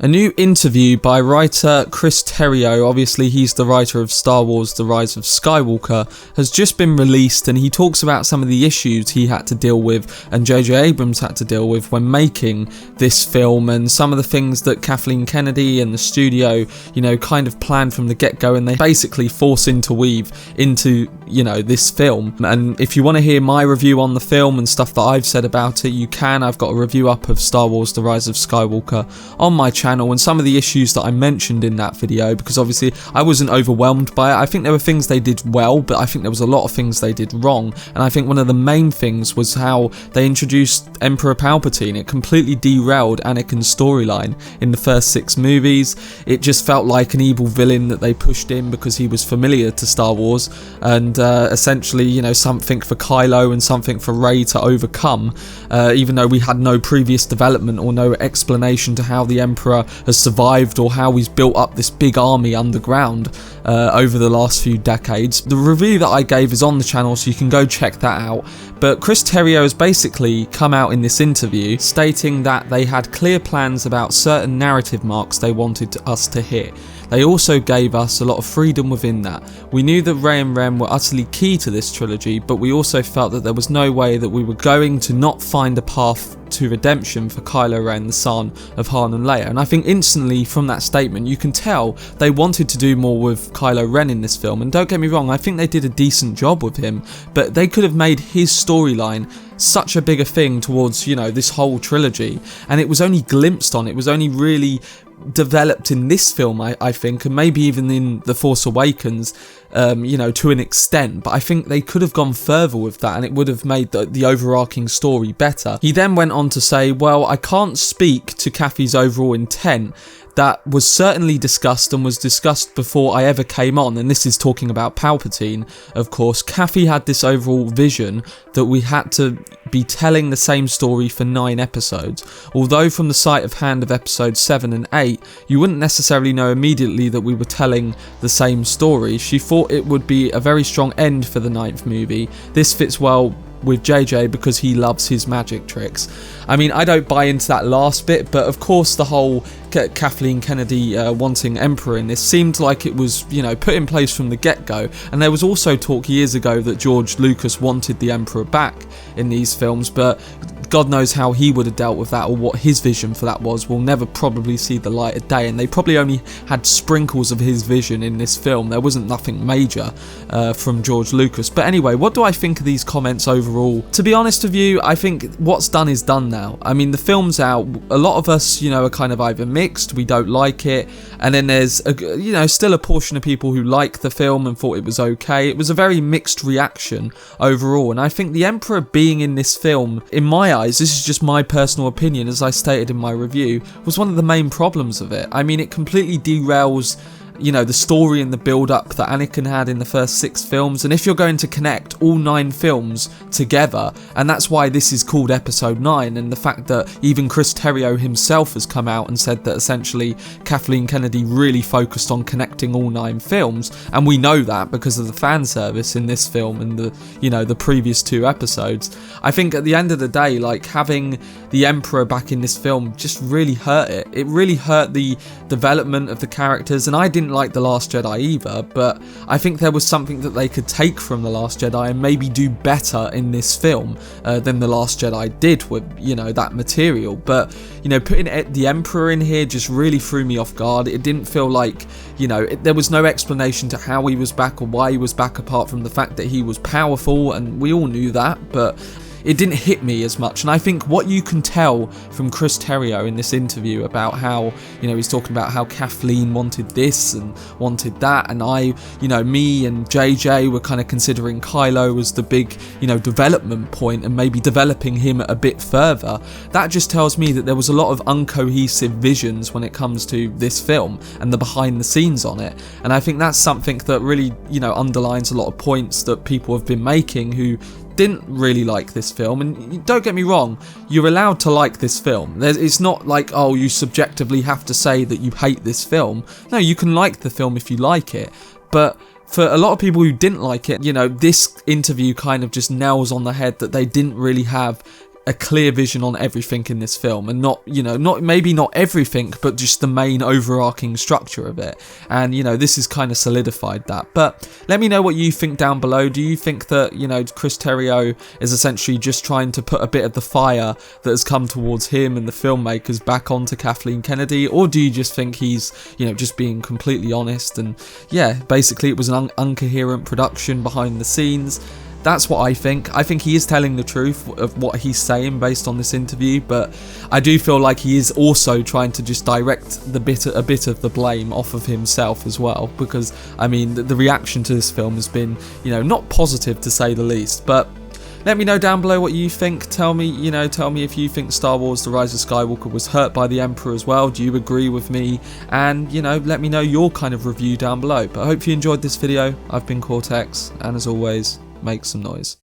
A new interview by writer Chris Terrio, obviously he's the writer of Star Wars The Rise of Skywalker, has just been released, and he talks about some of the issues he had to deal with and J.J. Abrams had to deal with when making this film, and some of the things that Kathleen Kennedy and the studio, kind of planned from the get-go, and they basically force interweave into, this film. And if you want to hear my review on the film and stuff that I've said about it, you can. I've got a review up of Star Wars The Rise of Skywalker on my channel, and some of the issues that I mentioned in that video, because obviously I wasn't overwhelmed by it. I think there were things they did well, but I think there was a lot of things they did wrong, and I think one of the main things was how they introduced Emperor Palpatine. It completely derailed Anakin's storyline in the first 6 movies. It just felt like an evil villain that they pushed in because he was familiar to Star Wars, and essentially, something for Kylo and something for Rey to overcome, even though we had no previous development or no explanation to how the Emperor has survived or how he's built up this big army underground over the last few decades. The review that I gave is on the channel, so you can go check that out. But Chris Terrio has basically come out in this interview stating that they had clear plans about certain narrative marks they wanted us to hit. They also gave us a lot of freedom within that. We knew that Rey and Rem were utterly key to this trilogy, but we also felt that there was no way that we were going to not find a path to redemption for Kylo Ren, the son of Han and Leia. And I think instantly from that statement you can tell they wanted to do more with Kylo Ren in this film, and don't get me wrong, I think they did a decent job with him, but they could have made his storyline such a bigger thing towards, this whole trilogy, and it was only glimpsed on, it was only really developed in this film, I think, and maybe even in The Force Awakens, to an extent, but I think they could have gone further with that and it would have made the overarching story better. He then went on to say, well, I can't speak to Kathy's overall intent. That was certainly discussed and was discussed before I ever came on, and this is talking about Palpatine, of course. Kathy had this overall vision that we had to be telling the same story for 9 episodes. Although from the sight of hand of episodes 7 and 8, you wouldn't necessarily know immediately that we were telling the same story. She thought it would be a very strong end for the 9th movie. This fits well with JJ because he loves his magic tricks. I mean, I don't buy into that last bit, but of course the whole Kathleen Kennedy wanting Emperor in this seemed like it was, put in place from the get-go. And there was also talk years ago that George Lucas wanted the Emperor back in these films, but God knows how he would have dealt with that or what his vision for that was. We'll never probably see the light of day, and they probably only had sprinkles of his vision in this film. There wasn't nothing major from George Lucas. But anyway, what do I think of these comments overall? To be honest with you, I think what's done is done now. I mean, the film's out. A lot of us, are kind of either mixed, we don't like it, and then there's, still a portion of people who like the film and thought it was okay. It was a very mixed reaction overall, and I think the Emperor being in this film, in my eyes, this is just my personal opinion as I stated in my review, was one of the main problems of it. I mean, it completely derails the story and the build-up that Anakin had in the first 6 films, and if you're going to connect all 9 films together, and that's why this is called Episode 9, and the fact that even Chris Terrio himself has come out and said that essentially Kathleen Kennedy really focused on connecting all 9 films, and we know that because of the fan service in this film and the previous 2 episodes. I think at the end of the day, like, having the Emperor back in this film just really hurt it. It really hurt the development of the characters, and I didn't like The Last Jedi either, but I think there was something that they could take from The Last Jedi and maybe do better in this film than The Last Jedi did with, that material. But, putting the Emperor in here just really threw me off guard. It didn't feel like, there was no explanation to how he was back or why he was back, apart from the fact that he was powerful, and we all knew that, but it didn't hit me as much. And I think what you can tell from Chris Terrio in this interview about how, he's talking about how Kathleen wanted this and wanted that, and me and JJ were kind of considering Kylo as the big, development point and maybe developing him a bit further. That just tells me that there was a lot of uncohesive visions when it comes to this film and the behind the scenes on it. And I think that's something that really, underlines a lot of points that people have been making who didn't really like this film. And don't get me wrong, you're allowed to like this film. It's not like, oh, you subjectively have to say that you hate this film. No, you can like the film if you like it, but for a lot of people who didn't like it, this interview kind of just nails on the head that they didn't really have a clear vision on everything in this film, and not, you know, maybe not everything, but just the main overarching structure of it. And, you know, this has kind of solidified that. But let me know what you think down below. Do you think that, you know, Chris Terrio is essentially just trying to put a bit of the fire that has come towards him and the filmmakers back onto Kathleen Kennedy, or do you just think he's, you know, just being completely honest? And yeah, basically it was an incoherent production behind the scenes. That's what I think. I think he is telling the truth of what he's saying based on this interview, but I do feel like he is also trying to just direct a bit of the blame off of himself as well, because, I mean, the reaction to this film has been, you know, not positive to say the least. But let me know down below what you think. Tell me if you think Star Wars The Rise of Skywalker was hurt by the Emperor as well. Do you agree with me? And, you know, let me know your kind of review down below. But I hope you enjoyed this video. I've been Cortex, and as always, make some noise.